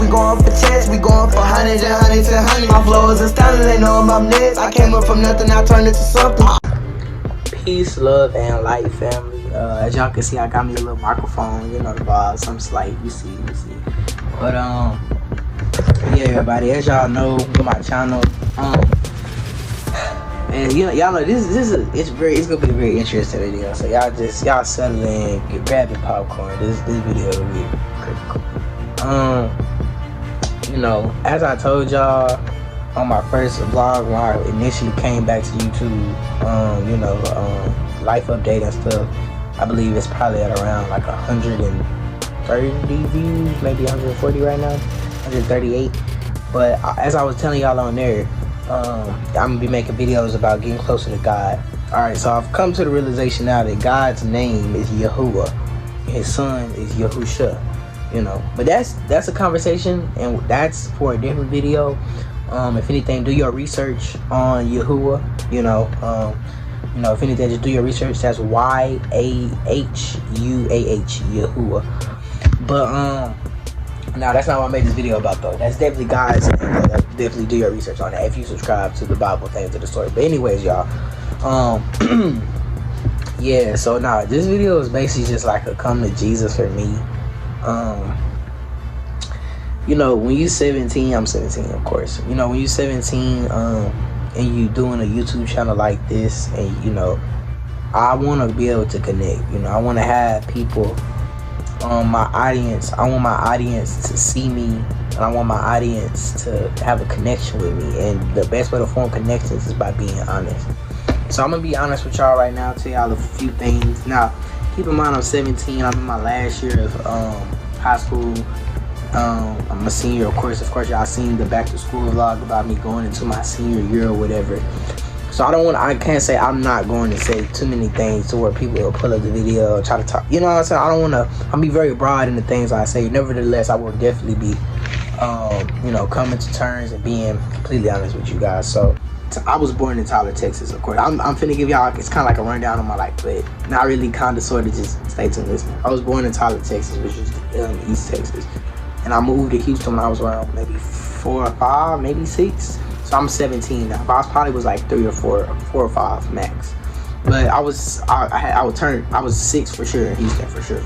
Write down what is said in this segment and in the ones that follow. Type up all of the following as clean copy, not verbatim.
we going for checks, we going for hundreds and hundreds and hundreds. My flow is astounding, they know I'm next. I came up from nothing, I turned it to something. Peace, love, and light, family. As y'all can see, I got me a little microphone, you know the vibes, some slight, you see. But yeah, everybody, as y'all know, with my channel, and y'all know it's gonna be a very interesting video. So y'all settle in, grab your popcorn. This video will be critical. You know, as I told y'all on my first vlog when I initially came back to YouTube, life update and stuff, I believe it's probably at around like 130 views, maybe 140 right now, 138. But as I was telling y'all on there, I'm gonna be making videos about getting closer to God. Alright, so I've come to the realization now that God's name is Yahuwah. His son is YahUsha. You know, but that's a conversation, and that's for a different video. If anything, do your research on Yahuwah. If anything, just do your research. That's YahUH, Yahuwah. But now that's not what I made this video about though. That's definitely God's name. Definitely do your research on that if you subscribe to the Bible things of the story. But anyways, y'all, yeah. So now this video is basically just like a come to Jesus for me. When you 17, I'm 17, of course. When you 17, and you doing a YouTube channel like this, and I want to be able to connect. I want to have people on my audience. I want my audience to see me, and I want my audience to have a connection with me. And the best way to form connections is by being honest. So I'm gonna be honest with y'all right now, tell y'all a few things. Now, keep in mind I'm 17. I'm in my last year of high school. I'm a senior, of course y'all seen the back to school vlog about me going into my senior year or whatever. So I can't say I'm not going to say too many things to where people will pull up the video and try to talk. You know what I'm saying? I don't want to, I'm be very broad in the things I say. Nevertheless, I will definitely be, coming to terms and being completely honest with you guys. So I was born in Tyler, Texas, of course. I'm finna give y'all, it's kind of like a rundown of my life, but not really, kind of, sort of, just stay tuned, listen. I was born in Tyler, Texas, which is East Texas. And I moved to Houston when I was around maybe 4 or 5, maybe 6. So I'm 17 now. But I probably was like 3 or 4 or 5 max. But I was 6 for sure in Houston, for sure.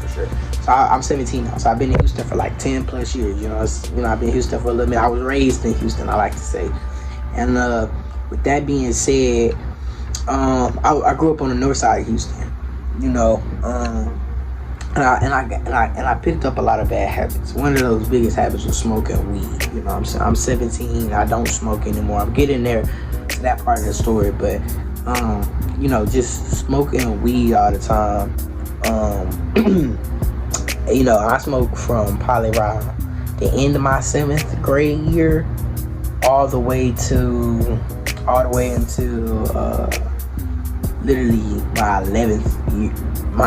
So I'm 17 now. So I've been in Houston for like 10 plus years. I've been in Houston for a little bit. I was raised in Houston, I like to say. And with that being said, I grew up on the north side of Houston. And I picked up a lot of bad habits. One of those biggest habits was smoking weed. I'm saying? I'm 17, I don't smoke anymore. I'm getting there to that part of the story, but just smoking weed all the time. I smoked from probably around the end of my 7th grade year all the way into literally my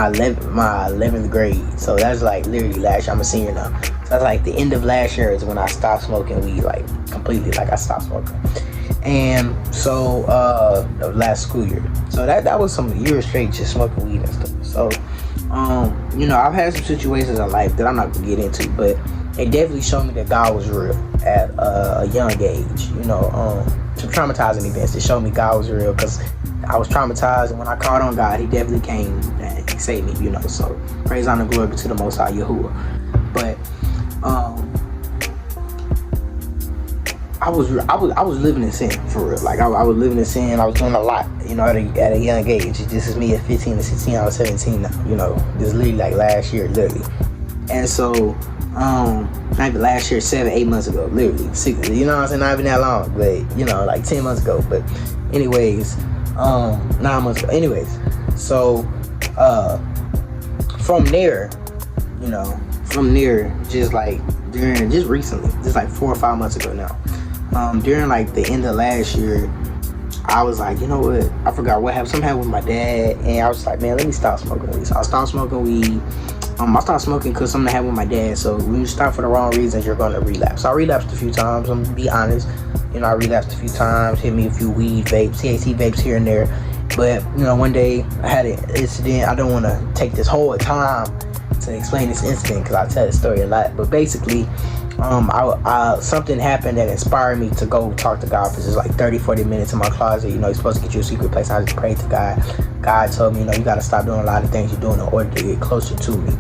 11th grade. So that's like literally last year. I'm a senior now. So that's like the end of last year is when I stopped smoking weed, like completely, like I stopped smoking. And so last school year. So that was some years straight just smoking weed and stuff. So I've had some situations in life that I'm not gonna get into, but it definitely showed me that God was real at a young age. Some traumatizing events that showed me God was real, because I was traumatized, and when I called on God, he definitely came and he saved me, so praise, honor, glory be to the Most High Yahuwah. But I was living in sin, for real. Like I was living in sin. I was doing a lot, at a young age. This is me at 15 and 16. I was 17 now. This is literally like last year, literally. And so not even last year, 7-8 months ago, literally 6, what I'm saying, not even that long, but like 10 months ago. But anyways, 9 months ago. Anyways, so from there, just like just recently, just like 4 or 5 months ago now, during like the end of last year, I was like, you know what, I forgot what happened. Something happened with my dad, and I was like, man, let me stop smoking weed. So I stopped smoking weed. I stopped smoking because something happened with my dad. So when you stop for the wrong reasons, you're going to relapse. So I relapsed a few times. I'm going to be honest. I relapsed a few times, hit me a few weed vapes, THC vapes here and there. But, one day I had an incident. I don't want to take this whole time to explain this incident because I tell the story a lot. But basically, something happened that inspired me to go talk to God for just like 30-40 minutes in my closet. You know, you're supposed to get you a secret place. I just prayed to God. God told me, you know, you got to stop doing a lot of things you're doing in order to get closer to me.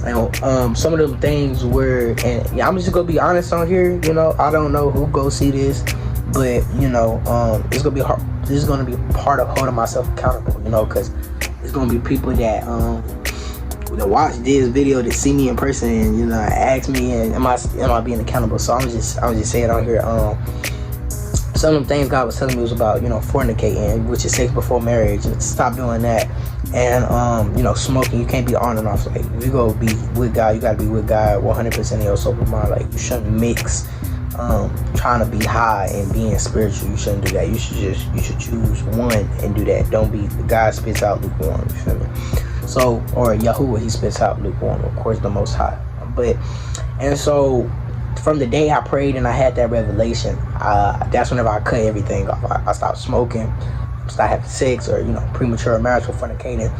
And some of them things were, and yeah, I'm just gonna be honest on here. You know, I don't know who go see this, but you know, it's gonna be hard. This is gonna be part of holding myself accountable. You know, because it's gonna be people that watch this video, that see me in person, and you know, ask me, and am I being accountable? So I'm just saying on here. Some of the things God was telling me was about, you know, fornicating, which is sex before marriage, and stop doing that. And you know, smoking, you can't be on and off. Like, if you go be with God, you gotta be with God 100% of your sober mind. Like, you shouldn't mix trying to be high and being spiritual. You shouldn't do that. You should choose one and do that. Don't be, God spits out lukewarm, you feel me? So, or Yahuwah, he spits out lukewarm, of course, the Most High. And so from the day I prayed and I had that revelation, that's whenever I cut everything off. I stopped smoking, stopped having sex, or, you know, premature marriage or fornicating.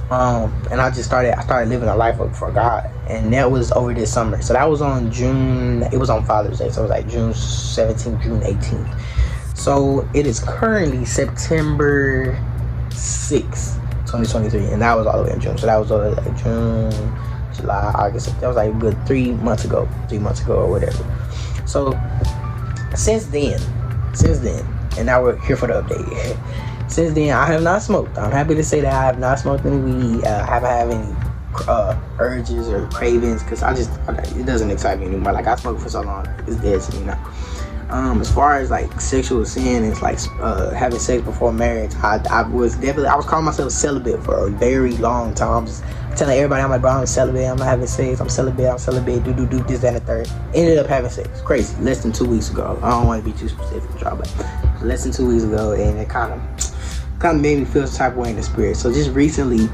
And I started living a life for God. And that was over this summer. So that was on it was on Father's Day. So it was like June 17th, June 18th. So it is currently September 6th, 2023. And that was all the way in June. So that was like June, July, August. That was like a good 3 months ago or whatever. So since then, and now we're here for the update. Since then, I have not smoked. I'm happy to say that I have not smoked any weed. I haven't had any urges or cravings, because it doesn't excite me anymore. Like, I smoked for so long, it's dead to me now. As far as like sexual sin, it's like having sex before marriage. I was calling myself celibate for a very long time. I'm just telling everybody, I'm like, bro, I'm celibate, I'm not having sex, I'm celibate, do this, that, and the third. Ended up having sex. Crazy. Less than 2 weeks ago. I don't want to be too specific, but less than 2 weeks ago, and it kind of made me feel some type of way in the spirit. So just recently,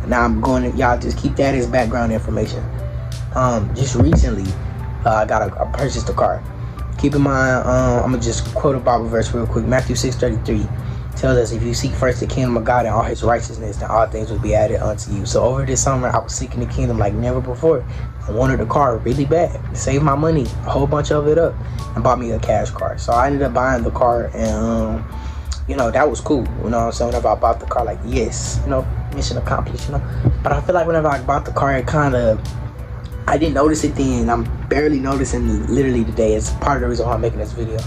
now I'm going to, y'all just keep that as background information. Just recently, I purchased a car. Keep in mind, I'm gonna just quote a Bible verse real quick. Matthew 6:33 tells us, if you seek first the kingdom of God and all his righteousness, then all things will be added unto you. So over this summer, I was seeking the kingdom like never before. I wanted a car really bad, saved my money, a whole bunch of it up, and bought me a cash car. So I ended up buying the car, and you know, that was cool. You know what I'm saying? Whenever I bought the car, like, yes, you know, mission accomplished, you know. But I feel like whenever I bought the car, I didn't notice it then. I'm barely noticing literally today. It's part of the reason why I'm making this video.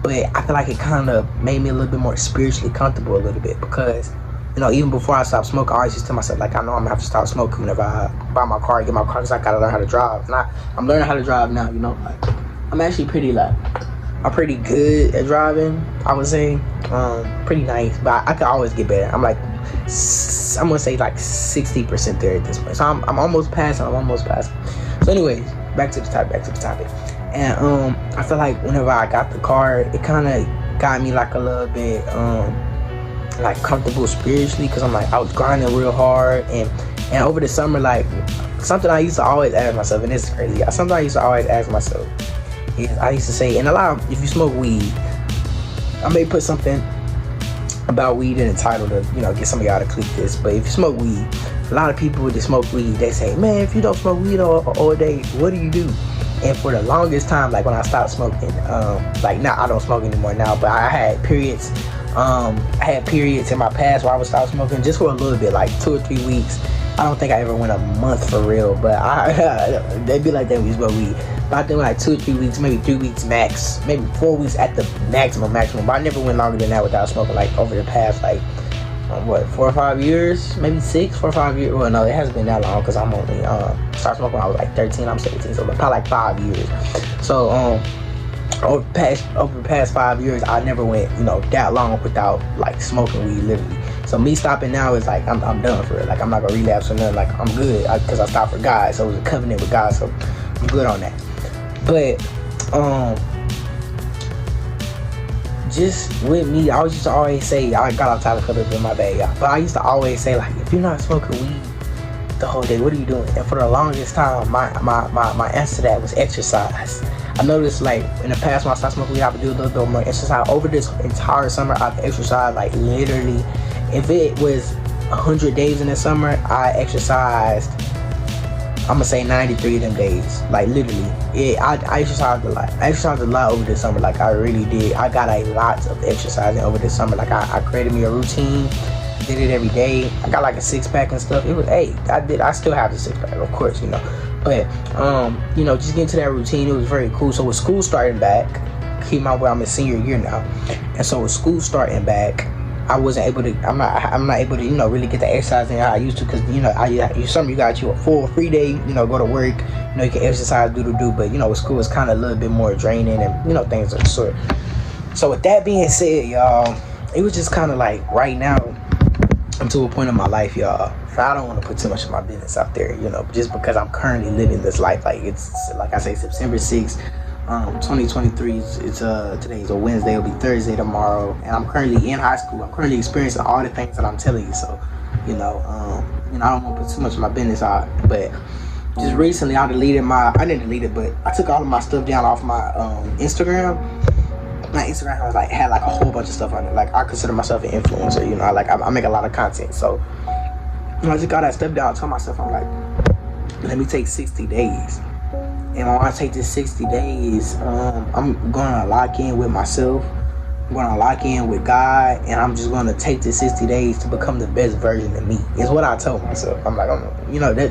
But I feel like it kind of made me a little bit more spiritually comfortable a little bit, because, you know, even before I stopped smoking, I always used to tell myself, like, I know I'm gonna have to stop smoking whenever I buy my car, get my car, because I gotta learn how to drive. And I'm learning how to drive now, you know. Like, I'm actually I'm pretty good at driving, I would say. Pretty nice, but I could always get better. I'm gonna say like 60% there at this point. So I'm almost passing. So anyways, back to the topic. And I feel like whenever I got the car, it kind of got me like a little bit like comfortable spiritually, because I was grinding real hard, and over the summer, like, something I used to always ask myself, and this is crazy. Something I used to always ask myself is, I used to say, and if you smoke weed, I may put something about weed in the title to, you know, get some of y'all to click this. But if you smoke weed, a lot of people that smoke weed, they say, man, if you don't smoke weed all day, what do you do? And for the longest time, like when I stopped smoking, like now I don't smoke anymore now, but I had periods. I had periods in my past where I would stop smoking just for a little bit, like 2 or 3 weeks. I don't think I ever went a month for real, but they'd be like that when you smoke weed. But I think like 2 or 3 weeks, maybe 3 weeks max, maybe 4 weeks at the maximum. But I never went longer than that without smoking, like over the past, like, 4 or 5 years, maybe 4 or 5 years. Well, no, it hasn't been that long, because I'm only started smoking when I was like 13. I'm 17, so probably like 5 years. So over the past 5 years, I never went, you know, that long without like smoking weed, literally. So me stopping now is like I'm done for it. Like, I'm not gonna relapse or nothing. Like, I'm good, because I stopped for God. So it was a covenant with God. So I'm good on that. But just with me, I used to always say, I got off topic a little bit, my bad, y'all. But I used to always say, like, if you're not smoking weed the whole day, what are you doing? And for the longest time, my answer to that was exercise. I noticed, like, in the past when I stopped smoking weed, I would do a little bit more exercise. Over this entire summer, I've exercised, like, literally, if it was 100 days in the summer, I exercised I'm gonna say 93 of them days. Like literally, I exercised a lot. I exercised a lot over this summer. Like I really did. I got a lot of exercising over this summer. Like I created me a routine. Did it every day. I got like a 6-pack and stuff. It was I still have the 6-pack, of course, you know. But just getting to that routine, it was very cool. So with school starting back, keep in mind where I'm in senior year now, and so with school starting back, I wasn't able to. I'm not able to, really get the exercise in how I used to, because some you got you a full free day, go to work, you can exercise, do, but with school it's kind of a little bit more draining, and things of the sort. So with that being said, y'all, it was just kind of like right now I'm to a point in my life, y'all. I don't want to put too much of my business out there, just because I'm currently living this life. Like it's like I say, September 6th. 2023 it's today's a Wednesday, it'll be Thursday tomorrow, and I'm currently in high school. I'm currently experiencing all the things that I'm telling you. So I don't want to put too much of my business out, but just recently I didn't delete it, but I took all of my stuff down off my Instagram. My Instagram had like a whole bunch of stuff on it. Like I consider myself an influencer, I make a lot of content. So I just got that stuff down. I told myself, I'm like, let me take 60 days. And when I take this 60 days, I'm gonna lock in with myself. I'm gonna lock in with God, and I'm just gonna take this 60 days to become the best version of me. Is what I told myself. I'm like,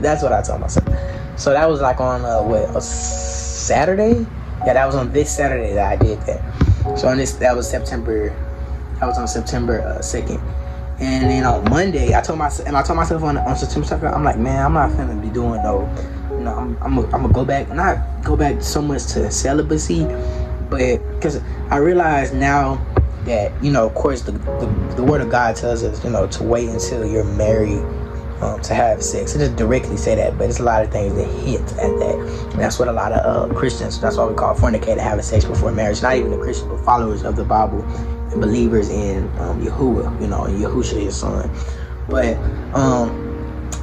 that's what I told myself. So that was like on a Saturday? Yeah, that was on this Saturday that I did that. So that was on September 2nd. And then on Monday, I told myself on September 2nd, I'm like, man, I'm not finna be doing no. I'm gonna go back, not go back so much to celibacy, but because I realize now that of course the word of God tells us to wait until you're married to have sex. It doesn't directly say that, but it's a lot of things that hint at that. And that's what a lot of Christians, that's why we call fornicator, having sex before marriage. Not even the Christian, but followers of the Bible and believers in Yahuwah, and YahUsha, his son. But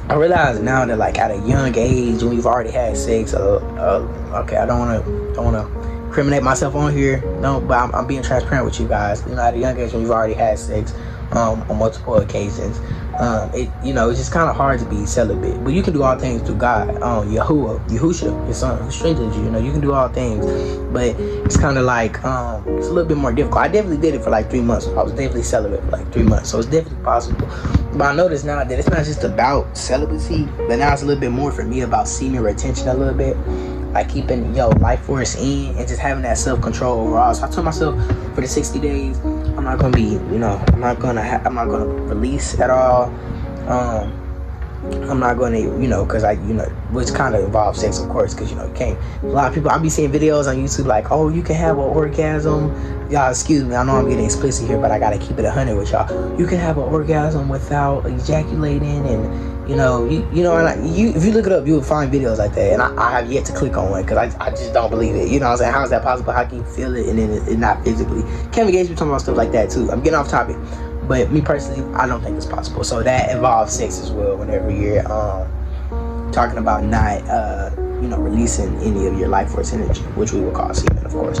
I realize now that like at a young age, when you've already had sex, okay, I don't want to incriminate myself on here, but I'm being transparent with you guys. At a young age, when you've already had sex on multiple occasions, it's just kind of hard to be celibate. But you can do all things through God, YahUsha, his son, who strengthens you. You can do all things, but it's kind of like it's a little bit more difficult. I definitely did it for like 3 months. I was definitely celibate for like 3 months, so it's definitely possible. But I notice now that it's not just about celibacy, but now it's a little bit more for me about semen retention a little bit, like keeping life force in and just having that self-control overall. So I told myself for the 60 days, I'm not gonna be, I'm not gonna release at all. I'm not gonna, because which kind of involves sex, of course, because you can't. A lot of people, I be seeing videos on YouTube like, oh, you can have an orgasm. Y'all, excuse me, I know I'm getting explicit here, but I gotta keep it 100 with y'all. You can have an orgasm without ejaculating, and if you look it up, you will find videos like that. And I have yet to click on one because I just don't believe it. What I'm saying? How is that possible? How can you feel it and then it not physically? Kevin Gates be talking about stuff like that too. I'm getting off topic, but me personally, I don't think it's possible. So that involves sex as well. Whenever you're talking about not releasing any of your life force energy, which we would call semen, of course.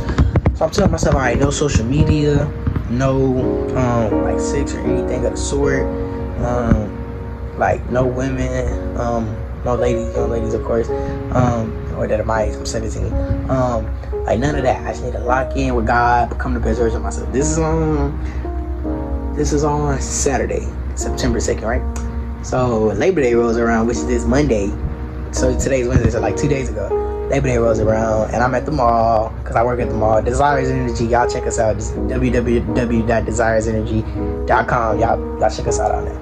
So I'm telling myself, all right, no social media, no like sex or anything of the sort, like no women, no ladies, young ladies, of course, or that are my age. I'm 17. Like none of that. I just need to lock in with God, become the best version of myself. This is on Saturday, September 2nd, right? So Labor Day rolls around, which is this Monday. So today's Wednesday, so like 2 days ago. Labor Day rolls around, and I'm at the mall, because I work at the mall. Desires Energy, y'all check us out. Just www.desiresenergy.com. Y'all check us out on that.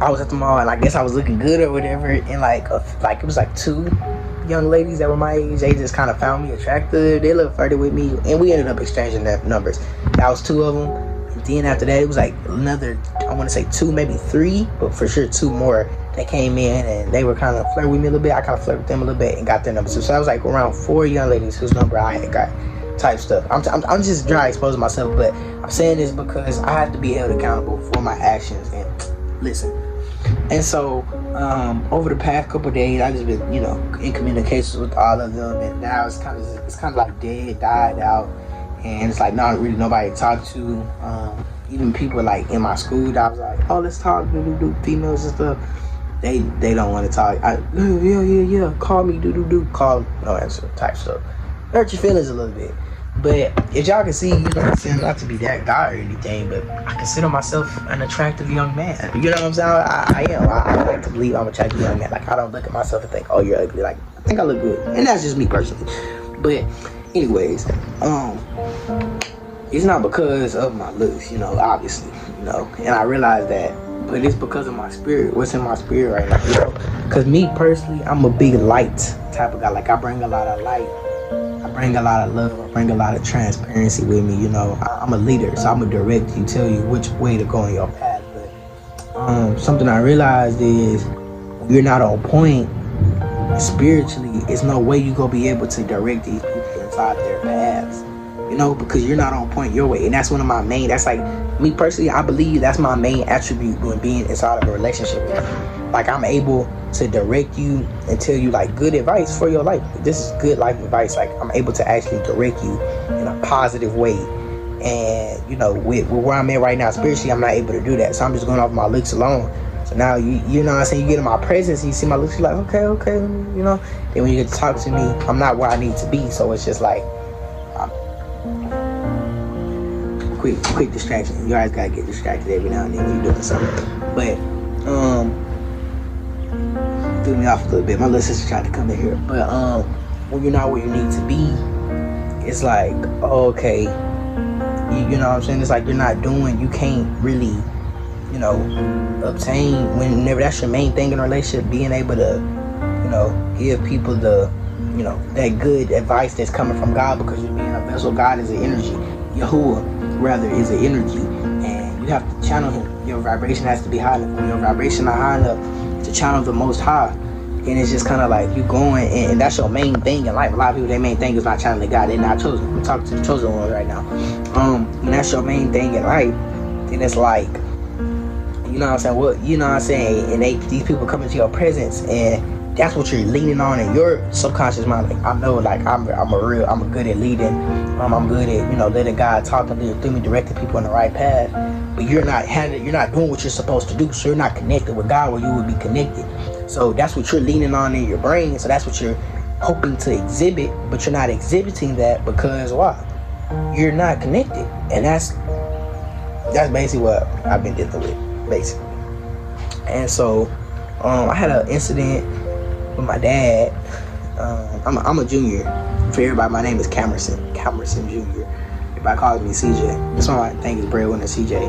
I was at the mall, and I guess I was looking good or whatever, and like it was like 2 young ladies that were my age. They just kind of found me attractive. They looked flirty with me, and we ended up exchanging numbers. That was 2 of them. And then after that, it was like another, I want to say 2, maybe 3, but for sure 2 more. They came in and they were kind of flirting with me a little bit. I kind of flirted with them a little bit and got their numbers too. So I was like around 4 young ladies whose number I had got, type stuff. I'm just trying to expose myself, but I'm saying this because I have to be held accountable for my actions and listen. And so over the past couple of days, I just been in communications with all of them, and now it's kind of like died out, and it's like not really nobody to talk to. Even people like in my school that I was like, oh, let's talk, do females and stuff. they don't want to talk. Yeah, call me, do, call, no answer type stuff. Hurt your feelings a little bit. But if y'all can see, you know what I'm saying, not to be that guy or anything, but I consider myself an attractive young man. You know what I'm saying? I am. I like to believe I'm an attractive young man. Like, I don't look at myself and think, oh, you're ugly. Like, I think I look good. And that's just me personally. But anyways, it's not because of my looks, you know, obviously, you know. And I realize that, but it's because of my spirit. What's in my spirit right now, you know? Because me personally, I'm a big light type of guy. Like, I bring a lot of light. I bring a lot of love. I bring a lot of transparency with me, you know. I'm a leader, so I'm gonna direct you, tell you which way to go in your path. But something I realized is when you're not on point spiritually, it's no way you gonna be able to direct these people inside their paths, you know, because you're not on point your way. And that's one of my main, that's like, me personally, I believe that's my main attribute when being inside of a relationship with you. Like, I'm able to direct you and tell you like good advice for your life. This is good life advice. Like, I'm able to actually direct you in a positive way. And you know, with where I'm at right now spiritually, I'm not able to do that. So I'm just going off my looks alone. So now you know what I'm saying, you get in my presence and you see my looks, you're like, okay, you know. Then when you get to talk to me, I'm not where I need to be. So it's just like quick distraction. You guys gotta get distracted every now and then when you're doing something. But threw me off a little bit. My little sister tried to come in here. But when you're not where you need to be, it's like, okay, you know what I'm saying? It's like you're not doing, you can't really, you know, obtain, whenever that's your main thing in a relationship, being able to, you know, give people the, you know, that good advice that's coming from God, because you're being a vessel. God is an energy. Yahuwah, rather, is an energy. And you have to channel him. Your vibration has to be high enough. When your vibration not high enough to channel the most high, and it's just kind of like you going, and that's your main thing in life. A lot of people, their main thing is not channeling God. They're not chosen. I'm talking to the chosen ones right now. And that's your main thing in life. And it's like, you know what I'm saying? Well, you know what I'm saying? And these people come into your presence, and that's what you're leaning on in your subconscious mind. Like, I know, like, I'm good at leading. I'm good at, you know, letting God talk through me, directing people in the right path. But you're not doing what you're supposed to do. So you're not connected with God where you would be connected. So that's what you're leaning on in your brain. So that's what you're hoping to exhibit, but you're not exhibiting that because why? You're not connected. And that's basically what I've been dealing with, basically. And so I had an incident with my dad. I'm a junior. For everybody, my name is Cameron Jr. Everybody calls me CJ. That's why my thing is Breadwinner CJ.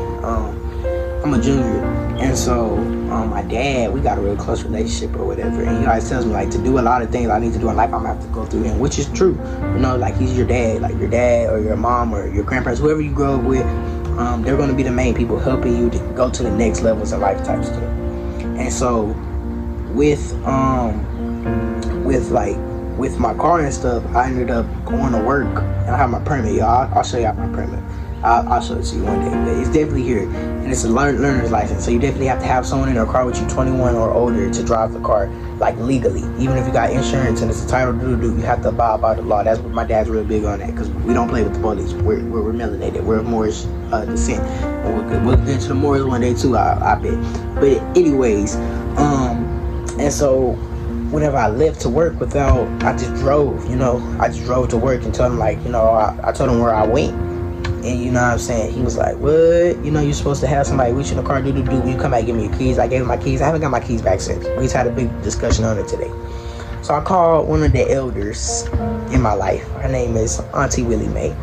I'm a junior. And so my dad, we got a real close relationship or whatever. And he always tells me, like, to do a lot of things I need to do in life, I'm gonna have to go through him, which is true. You know, like, he's your dad. Like, your dad or your mom or your grandparents, whoever you grow up with, they're gonna be the main people helping you to go to the next levels in life type stuff. And so with my car and stuff, I ended up going to work, and I have my permit, y'all. I'll show y'all my permit. I'll show it to you one day, but it's definitely here, and it's a learner's license. So you definitely have to have someone in your car with you 21 or older to drive the car, like, legally. Even if you got insurance and it's a title you have to abide by the law. That's what my dad's real big on, that, because we don't play with the police. We're melanated. We're of Moorish descent. We'll get into the Moors one day too, I bet. But anyways, and so whenever I left to work I just drove to work and told him, like, you know, I told him where I went. And you know what I'm saying? He was like, what? You know, you're supposed to have somebody with you in the car, when you come back, give me your keys. I gave him my keys. I haven't got my keys back since. We just had a big discussion on it today. So I called one of the elders in my life. Her name is Auntie Willie Mae.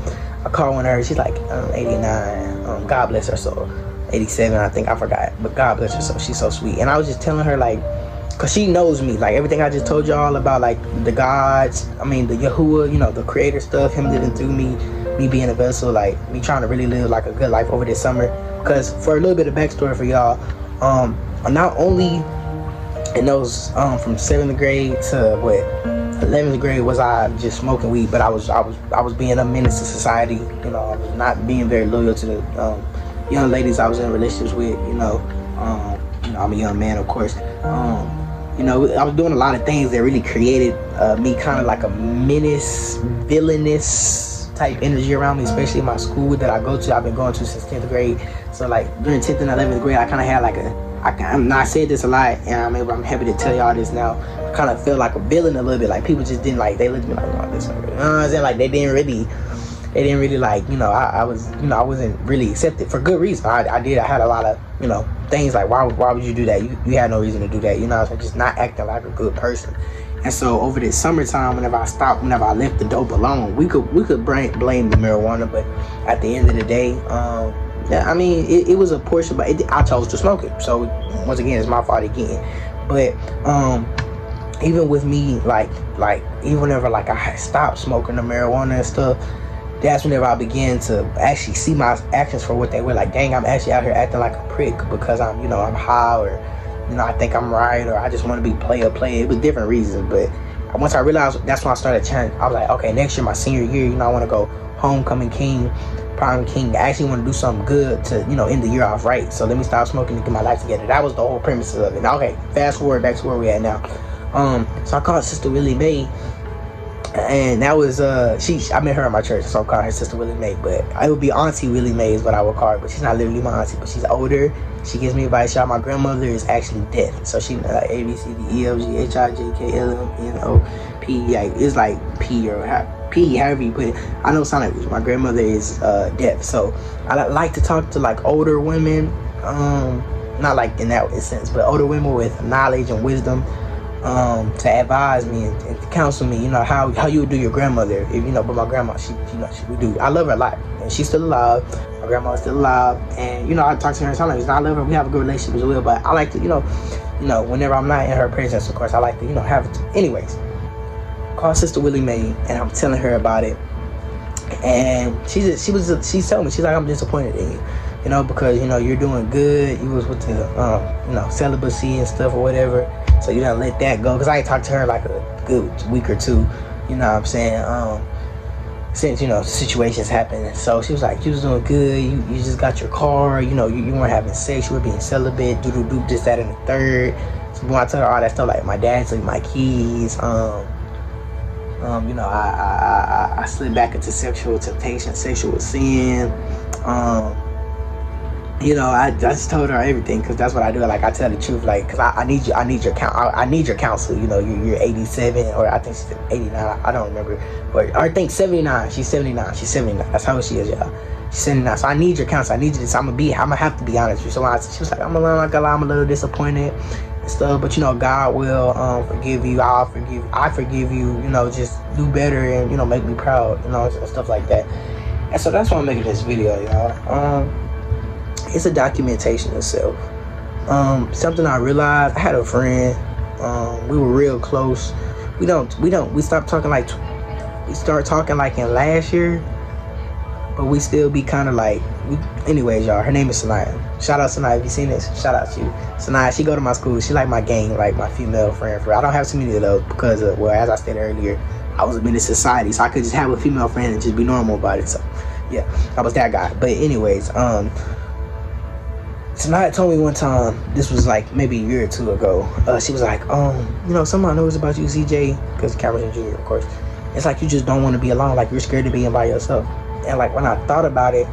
I called one of her. She's like 89. God bless her soul. 87, I think. I forgot. But God bless her soul. She's so sweet. And I was just telling her, like, because she knows me, like, everything I just told y'all about, like, the gods, the Yahuwah, you know, the creator stuff, him living through me being a vessel, like, me trying to really live, like, a good life over this summer. Because for a little bit of backstory for y'all, not only in those, from 7th grade to, 11th grade was I just smoking weed, but I was being a menace to society. You know, I was not being very loyal to the young ladies I was in relationships with, you know, I'm a young man, of course. You know, I was doing a lot of things that really created me kind of like a menace, villainous type energy around me, especially in my school that I go to. I've been going to since 10th grade. So, like, during 10th and 11th grade, I kind of had like I'm not said this a lot, and I'm happy to tell y'all this now. I kind of feel like a villain a little bit. Like, people just didn't like, they looked at me like, oh, this, you know what I'm saying? Like, they didn't really like, you know, I wasn't really accepted for good reason. I had a lot of, you know, things like, why would you do that? You had no reason to do that, you know, so just not acting like a good person. And so over this summertime, whenever I left the dope alone, we could blame the marijuana, but at the end of the day, yeah, I mean, it was a portion, but I chose to smoke it. So once again, it's my fault again. But even with me, like even whenever like I had stopped smoking the marijuana and stuff, that's whenever I began to actually see my actions for what they were. Like, dang, I'm actually out here acting like a prick because I'm high, or, you know, I think I'm right, or I just want to be player. It was different reasons, but once I realized, that's when I started changing. I was like, okay, next year, my senior year, you know, I want to go homecoming king, prom king. I actually want to do something good to, you know, end the year off right. So let me stop smoking and get my life together. That was the whole premise of it. Now, okay, fast forward back to where we at now. So I called Sister Willie Mae. And that was I met her in my church, so I call her Sister Willie Mae, but it would be Auntie Willie Mae is what I would call her. But she's not literally my auntie, but she's older. She gives me advice. Y'all, my grandmother is actually deaf, so she like A B C D E F G H I J K L M N O P. Like, it's like P or P, however you put it. I know sign language. My grandmother is deaf, so I like to talk to like older women, not like in that sense, but older women with knowledge and wisdom. To advise me and to counsel me, you know, how you would do your grandmother, if, you know. But my grandma, she would do. I love her a lot, and she's still alive. My grandma's still alive, and you know, I talk to her in sign language. I love her. We have a good relationship as well. But I like to, you know, whenever I'm not in her presence, of course, I like to, you know, have it. Anyways, call Sister Willie Mae, and I'm telling her about it, and she told me, she's like, I'm disappointed in you. You know, because, you know, you're doing good. You was with the, you know, celibacy and stuff or whatever. So you gotta let that go. Because I ain't talked to her like a good week or two. You know what I'm saying? Since, you know, situations happened. So she was like, you was doing good. You just got your car. You know, you weren't having sex. You were being celibate. Doo-doo-doo, this, that, and the third. So when I tell her all that stuff, like, my dad took my keys. You know, I slid back into sexual temptation, sexual sin. You know, I just told her everything, because that's what I do. Like, I tell the truth, like, because I need your counsel. You know, you're 87, or I think she's 89. I don't remember, but I think 79. She's 79. That's how old she is, y'all. She's 79. So I need your counsel. I need you to. I'm gonna have to be honest with you. So she was like, I'm a little disappointed and stuff, but you know, God will forgive you. I forgive you. You know, just do better and, you know, make me proud. You know, and stuff like that. And so that's why I'm making this video, y'all. It's a documentation itself. Something I realized, I had a friend, we were real close. We stopped talking like, we started talking like in last year, but we still be kind of like, anyways, y'all, her name is Sanaya. Shout out Sanaya, if you seen this, shout out to you. Sanaya, she go to my school, she like my gang, like my female friend. I don't have too many of those because of, well, as I said earlier, I was in society, so I could just have a female friend and just be normal about it. So yeah, I was that guy. But anyways, Sanaya told me one time, this was like maybe a year or two ago, she was like, you know, somebody knows about you, CJ, because Cameron Jr., of course. It's like you just don't want to be alone, like you're scared of being by yourself. And like when I thought about it,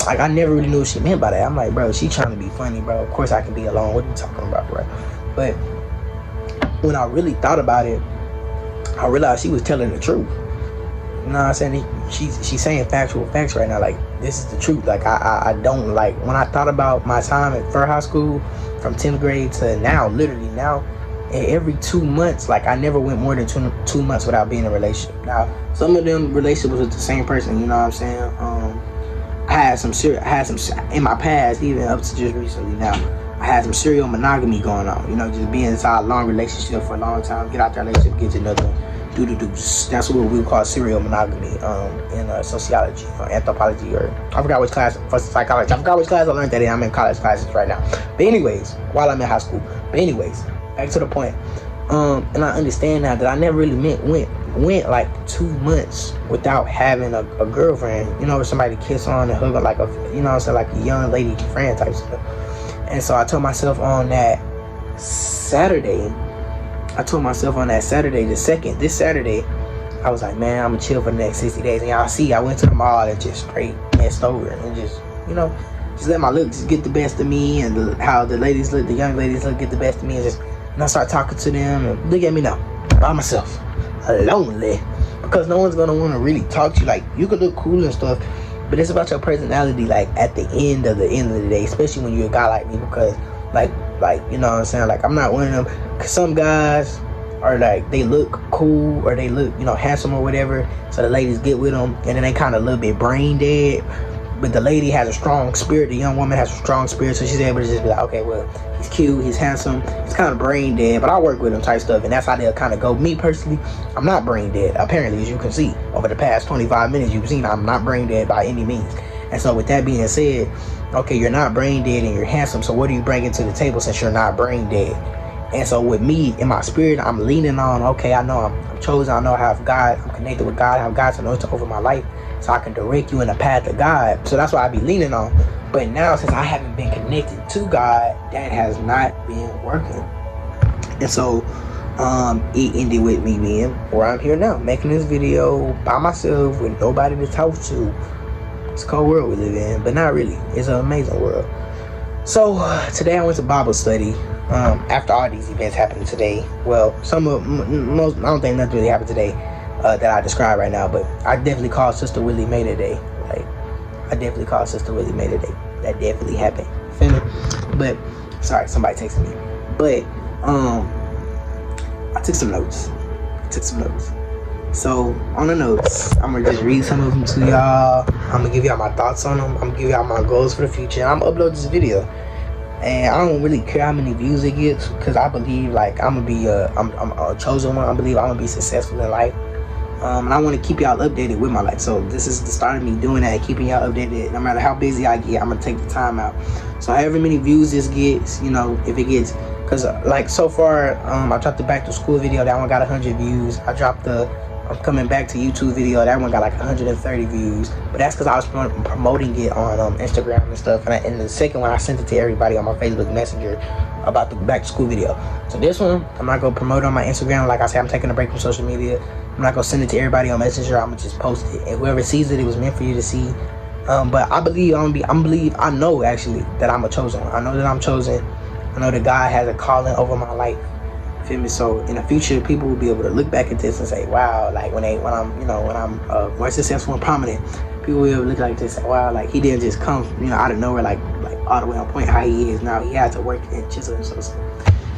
like I never really knew what she meant by that. I'm like, bro, she trying to be funny, bro. Of course I can be alone. What are you talking about, bro? But when I really thought about it, I realized she was telling the truth. You know what I'm saying? She's saying factual facts right now. Like, this is the truth. Like, I don't, like, when I thought about my time at Fur High School from 10th grade to now, literally now, every 2 months, like, I never went more than two months without being in a relationship. Now, some of them relationships with the same person, you know what I'm saying? I had some in my past, even up to just recently now, I had some serial monogamy going on, you know, just being inside a long relationship for a long time, get out that relationship, get to another one. That's what we call serial monogamy in sociology or anthropology, or I forgot which class for psychology. I forgot which class I learned that in. I'm in college classes right now. But anyways, while I'm in high school. But anyways, back to the point. And I understand now that I never really went like 2 months without having a girlfriend, you know, or somebody to kiss on and hug on, like a, you know what I'm saying, like a young lady friend type stuff. And so I told myself on that Saturday, this Saturday, I was like, man, I'm gonna chill for the next 60 days. And y'all see, I went to the mall and just straight messed over and just, you know, just let my looks get the best of me, and how the ladies look, the young ladies look, get the best of me, and just I start talking to them, and look at me now, by myself, lonely, because no one's gonna want to really talk to you. Like, you could look cool and stuff, but it's about your personality. Like, at the end of the day, especially when you're a guy like me, because like you know what I'm saying. Like, I'm not one of them. Cause some guys are like, they look cool or they look, you know, handsome or whatever, so the ladies get with them, and then they kind of a little bit brain dead. But the lady has a strong spirit, the young woman has a strong spirit, so she's able to just be like, okay, well, he's cute, he's handsome, he's kind of brain dead, but I work with him type stuff, and that's how they'll kind of go. Me personally, I'm not brain dead. Apparently, as you can see, over the past 25 minutes you've seen, I'm not brain dead by any means. And so with that being said, okay, you're not brain dead and you're handsome, so what are you bringing to the table since you're not brain dead? And so with me, in my spirit, I'm leaning on, okay, I know I'm chosen, I know I have God, I'm connected with God, I have God's anointing over my life, so I can direct you in the path of God. So that's what I be leaning on. But now, since I haven't been connected to God, that has not been working. And so it ended with me being where I'm here now, making this video by myself with nobody to talk to. It's a cold world we live in, but not really. It's an amazing world. So today I went to Bible study. After all these events happened today, well, most, I don't think nothing really happened today that I described right now, but I definitely called Sister Willie Mae today. Like, I definitely called Sister Willie Mae today. That definitely happened. Feel me? But sorry, somebody texted me. But I took some notes. So on the notes, I'm gonna just read some of them to y'all. I'm gonna give y'all my thoughts on them. I'm gonna give y'all my goals for the future. And I'm gonna upload this video. And I don't really care how many views it gets, because I believe, like, I'm gonna be I'm a chosen one. I believe I'm gonna be successful in life. And I want to keep y'all updated with my life. So this is the start of me doing that, keeping y'all updated. No matter how busy I get, I'm gonna take the time out. So however many views this gets, you know, if it gets, because like so far, I dropped the back to school video, that one got 100 views. I dropped the I'm coming back to YouTube video, that one got like 130 views, but that's because I was promoting it on Instagram and stuff. And the second one, I sent it to everybody on my Facebook Messenger about the back to school video. So this one, I'm not gonna promote it on my Instagram. Like I said, I'm taking a break from social media. I'm not gonna send it to everybody on Messenger. I'm gonna just post it, and whoever sees it, it was meant for you to see. But I believe I know actually that I'm a chosen one. I know that I'm chosen. I know that God has a calling over my life. Feel me? So in the future, people will be able to look back at this and say, wow, like when I'm more successful and prominent, people will be able to look like this and say, wow, like he didn't just come, out of nowhere, like all the way on point how he is now. He had to work and chisel himself. So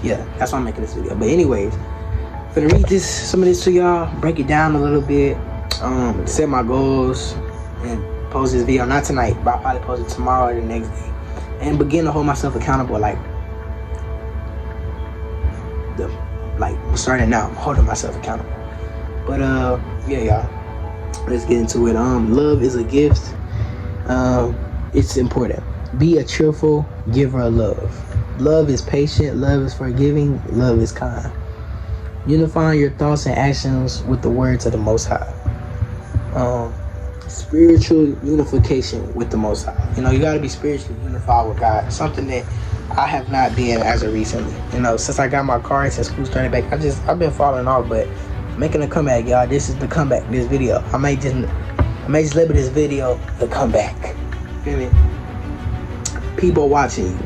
yeah, that's why I'm making this video. But anyways, I'm gonna read some of this to y'all, break it down a little bit, set my goals, and post this video, not tonight, but I'll probably post it tomorrow or the next day, and begin to hold myself accountable, starting now, I'm holding myself accountable. But yeah, y'all, let's get into it. Love is a gift. It's important. Be a cheerful giver of love. Love is patient, love is forgiving, love is kind. Unifying your thoughts and actions with the words of the Most High. Spiritual unification with the Most High. You gotta be spiritually unified with God. Something that I have not been as of recently. Since I got my car, since school started back, I've been falling off, but making a comeback, y'all. This is the comeback, this video. I may just label this video the comeback. Feel me? People watching you.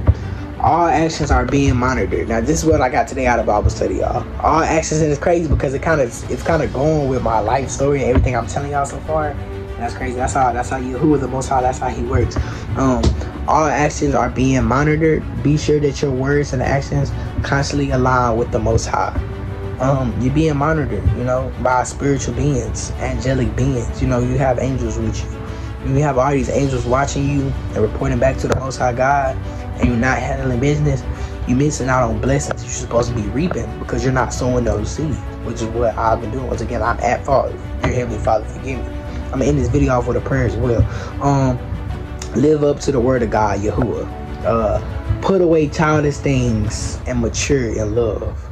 All actions are being monitored. Now this is what I got today out of Bible study, y'all. All actions, and it's crazy because it's kind of going with my life story and everything I'm telling y'all so far. And that's crazy. That's how Yahua the Most High, that's how he works. All actions are being monitored. Be sure that your words and actions constantly align with the Most High. You're being monitored, by spiritual beings, angelic beings. You have angels with you. You have all these angels watching you and reporting back to the Most High God, and you're not handling business. You're missing out on blessings you're supposed to be reaping because you're not sowing those seeds, which is what I've been doing. Once again, I'm at fault. Dear Heavenly Father, forgive me. I'm gonna end this video off with a prayer as well. Live up to the word of God, Yahuwah. Put away childish things and mature in love.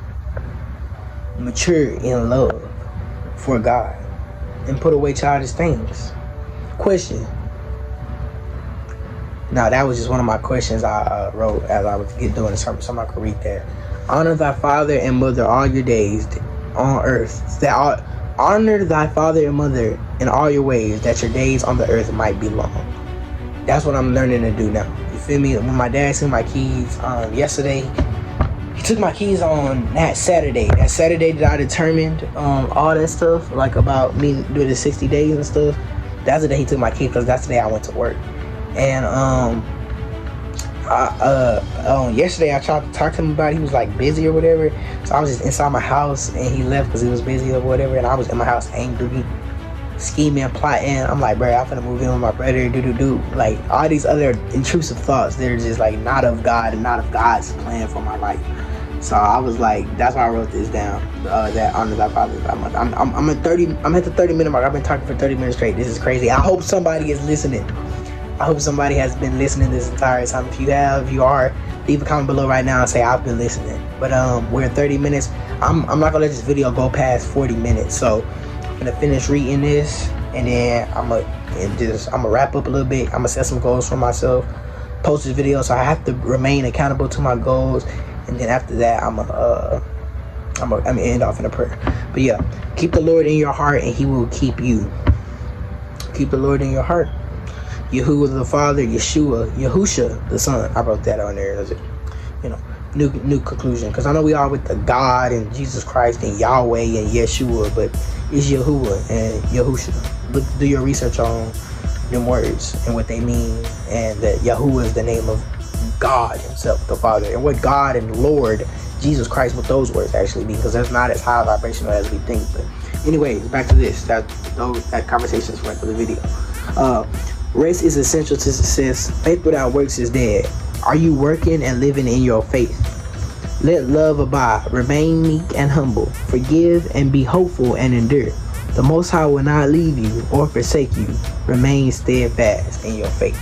Mature in love for God. And put away childish things. Question. Now that was just one of my questions I wrote as I was doing the sermon. Somebody could read that. Honor thy father and mother all your days on earth. Honor thy father and mother in all your ways, that your days on the earth might be long. That's what I'm learning to do now. You feel me? When my dad took my keys yesterday, he took my keys on that Saturday. That Saturday that I determined all that stuff, like about me doing the 60 days and stuff. That's the day he took my keys, because that's the day I went to work. And yesterday I tried to talk to him about it. He was like busy or whatever, so I was just inside my house and he left because he was busy or whatever, and I was in my house angry, scheming, plotting. I'm like, bro, I'm finna move in with my brother, like all these other intrusive thoughts. They're just like not of God and not of God's plan for my life. So I was like, that's why I wrote this down. That honor thy father. I'm at the 30-minute mark. I've been talking for 30 minutes straight. This is crazy. I hope somebody is listening. I hope somebody has been listening this entire time. If you have, if you are, leave a comment below right now and say I've been listening. But we're at 30 minutes. I'm not gonna let this video go past 40 minutes. So I'm gonna finish reading this, and then I'm gonna wrap up a little bit. I'm gonna set some goals for myself, post this video, so I have to remain accountable to my goals. And then after that, I'm gonna end off in a prayer. But yeah, keep the Lord in your heart, and He will keep you. Keep the Lord in your heart. Yahuwah the Father, YahUsha the Son. I wrote that on there as a, new conclusion, because I know we are with the God and Jesus Christ and Yahweh and Yeshua, but it's Yahuwah and YahUsha. Do your research on them words and what they mean, and that Yahuwah is the name of God Himself, the Father, and what God and Lord Jesus Christ, what those words actually mean, because that's not as high vibrational as we think. But anyways, back to this. That conversation is right for the video. Rest is essential to success. Faith without works is dead. Are you working and living in your faith? Let love abide. Remain meek and humble. Forgive and be hopeful and endure. The Most High will not leave you or forsake you. Remain steadfast in your faith.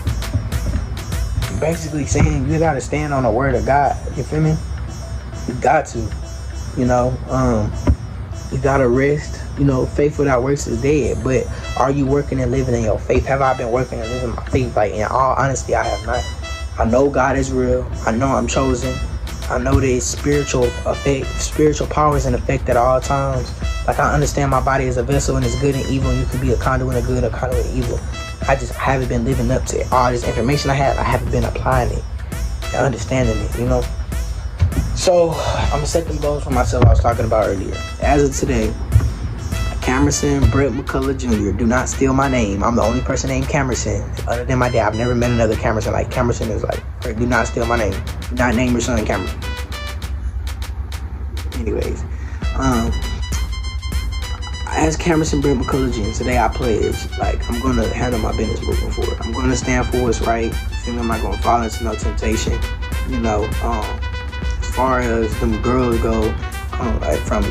Basically saying you gotta stand on the word of God. You feel me? You got to. You gotta rest. Faith without works is dead. But are you working and living in your faith? Have I been working and living my faith? Like, in all honesty, I have not. I know God is real. I know I'm chosen. I know there's spiritual powers in effect at all times. Like, I understand my body is a vessel and it's good and evil. And you can be a conduit of good, a conduit of evil. I haven't been living up to all this information I have. I haven't been applying it and understanding it, So, I'm going to set them goals for myself I was talking about earlier. As of today, Camerson Brett McCullough Jr. Do not steal my name. I'm the only person named Camerson. Other than my dad, I've never met another Camerson. Like, Camerson is like, do not steal my name. Do not name your son Camerson. Anyways, as Camerson Brett McCullough Jr., today I pledge, like, I'm going to handle my business moving forward. I'm going to stand for what's right. I'm not going to fall into no temptation. As far as them girls go, like from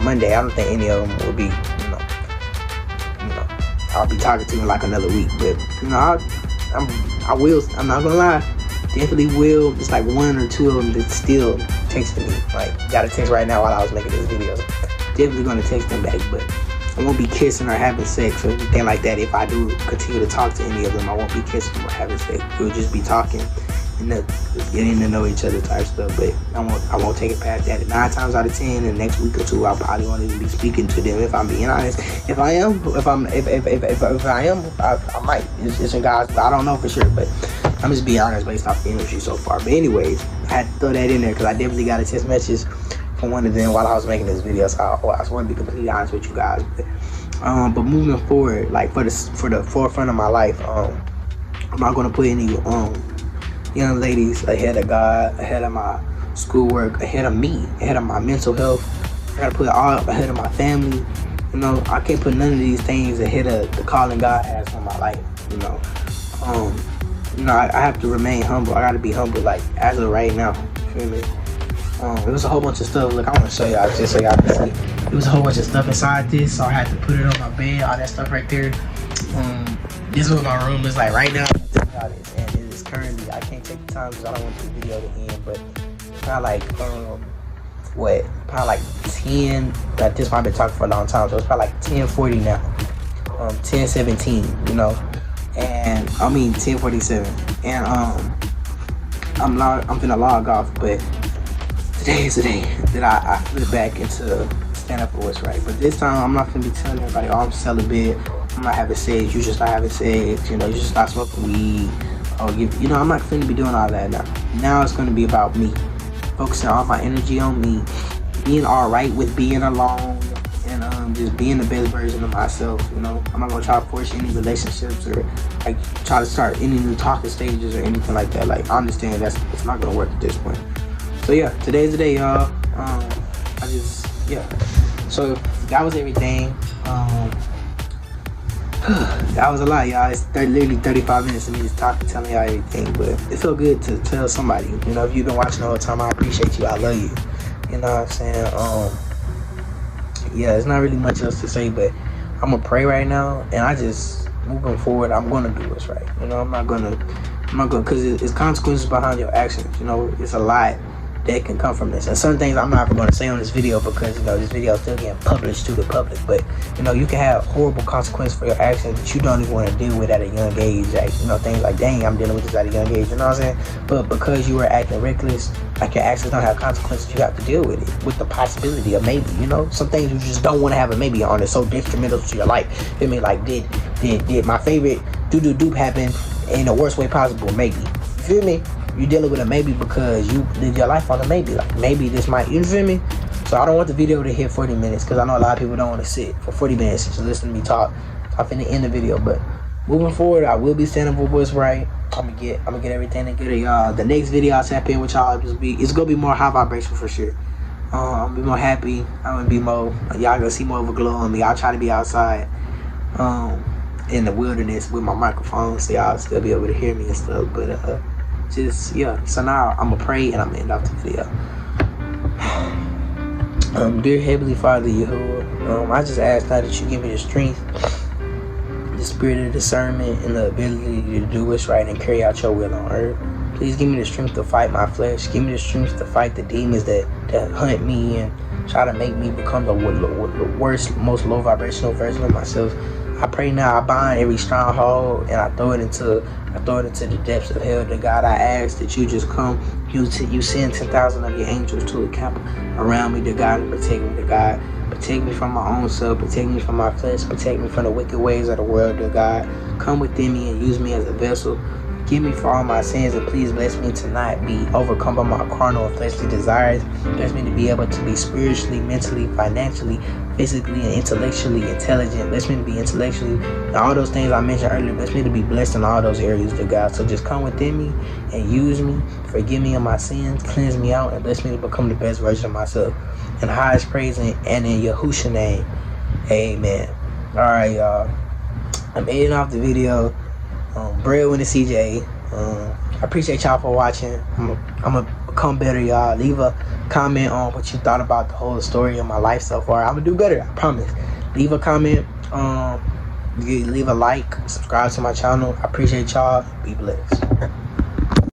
Monday, I don't think any of them will be, I'll be talking to in like another week. But I will. I'm not gonna lie, definitely will. It's like one or two of them that still texting me. Like, got a text right now while I was making this video. Definitely gonna text them back, but I won't be kissing or having sex or anything like that. If I do continue to talk to any of them, I won't be kissing or having sex. We'll just be talking and getting to know each other type stuff. But I won't take it past that. 9 times out of 10, in the next week or two, I probably won't even be speaking to them. If I'm being honest, if I am, I might. It's in God's. I don't know for sure, but I'm just being honest based off the energy so far. But anyways, I had to throw that in there because I definitely got a text message from one of them while I was making this video. So I just want to be completely honest with you guys. But moving forward, like for the forefront of my life, I'm not gonna put any young ladies ahead of God, ahead of my schoolwork, ahead of me, ahead of my mental health. I gotta put it all ahead of my family. I can't put none of these things ahead of the calling God has on my life. I have to remain humble. I gotta be humble, like as of right now. You feel me? It was a whole bunch of stuff. Look, I want to show y'all just so y'all can see. It was a whole bunch of stuff inside this, so I had to put it on my bed. All that stuff right there. This is what my room is like right now. And it is currently, I can't take the time because I don't want the video to end, but it's probably like probably like 10. Like, this one I've been talking for a long time, so it's probably like 10:40 now. 10:17, and I mean 10:47, and I'm gonna log off, but today is the day that I flip back into stand up for what's right. But this time I'm not gonna be telling everybody, oh, I'm celibate, I'm not having sex, you should start having sex, you should start smoking weed, you know, I'm not finna be doing all that now. Now it's gonna be about me, focusing all my energy on me, being alright with being alone, and just being the best version of myself. You know, I'm not gonna try to force any relationships or like try to start any new talking stages or anything like that. Like, I understand it's not gonna work at this point. So yeah, today's the day, y'all. So that was everything. That was a lot, y'all. It's literally 35 minutes of me just talking, telling y'all everything, but it felt good to tell somebody. You know, if you've been watching the whole time, I appreciate you. I love you. You know what I'm saying? Yeah, it's not really much else to say, but I'm gonna pray right now, and I just moving forward, I'm gonna do what's right. You know, I'm not gonna, because it's consequences behind your actions. You know, it's a lot that can come from this, and some things I'm not even going to say on this video because, you know, this video is still getting published to the public. But, you know, you can have horrible consequences for your actions that you don't even want to deal with at a young age. Like, you know, things like, dang, I'm dealing with this at a young age, you know what I'm saying? But because you were acting reckless, like, your actions don't have consequences, you have to deal with it with the possibility of maybe, you know, some things you just don't want to have a maybe on. It's so detrimental to your life. Feel me? Like, did my favorite doop happen in the worst way possible? Maybe. You feel me? You dealing with a maybe because you live your life on a maybe. Like, maybe this might, you feel me? So I don't want the video to hit 40 minutes because I know a lot of people don't want to sit for 40 minutes just listen to me talk. So I'm finna end the video. But moving forward, I will be standing for what's right. I'm gonna get everything together, y'all. The next video I'll tap in with y'all it's gonna be more high vibration for sure. I'm gonna be more happy. I'm gonna be more, y'all gonna see more of a glow on me. I'll try to be outside in the wilderness with my microphone so y'all still be able to hear me and stuff. But just, yeah, so now I'm gonna pray and I'm gonna end off the video. Dear Heavenly Father, Yahuwah, I just ask now that you give me the strength, the spirit of discernment, and the ability to do what's right and carry out your will on earth. Please give me the strength to fight my flesh. Give me the strength to fight the demons that hunt me and try to make me become the worst, most low vibrational version of myself. I pray now, I bind every stronghold and I throw it into the depths of hell. To God, I ask that you just come. You send 10,000 of your angels to encamp around me, to God, and protect me, to God. Protect me from my own self, protect me from my flesh, protect me from the wicked ways of the world, to God. Come within me and use me as a vessel. Forgive me for all my sins, and please bless me to not be overcome by my carnal and fleshly desires. Bless me to be able to be spiritually, mentally, financially, physically, and intellectually intelligent. Bless me to be intellectually, and all those things I mentioned earlier. Bless me to be blessed in all those areas, to God. So just come within me and use me. Forgive me of my sins, cleanse me out, and bless me to become the best version of myself. In highest praise and in YahUsha name, amen. Alright, y'all. I'm ending off the video. Breadwinner CJ. I appreciate y'all for watching. I'm gonna become better, y'all. Leave a comment on what you thought about the whole story of my life so far. I'm gonna do better, I promise. Leave a comment. Leave a like. Subscribe to my channel. I appreciate y'all. Be blessed.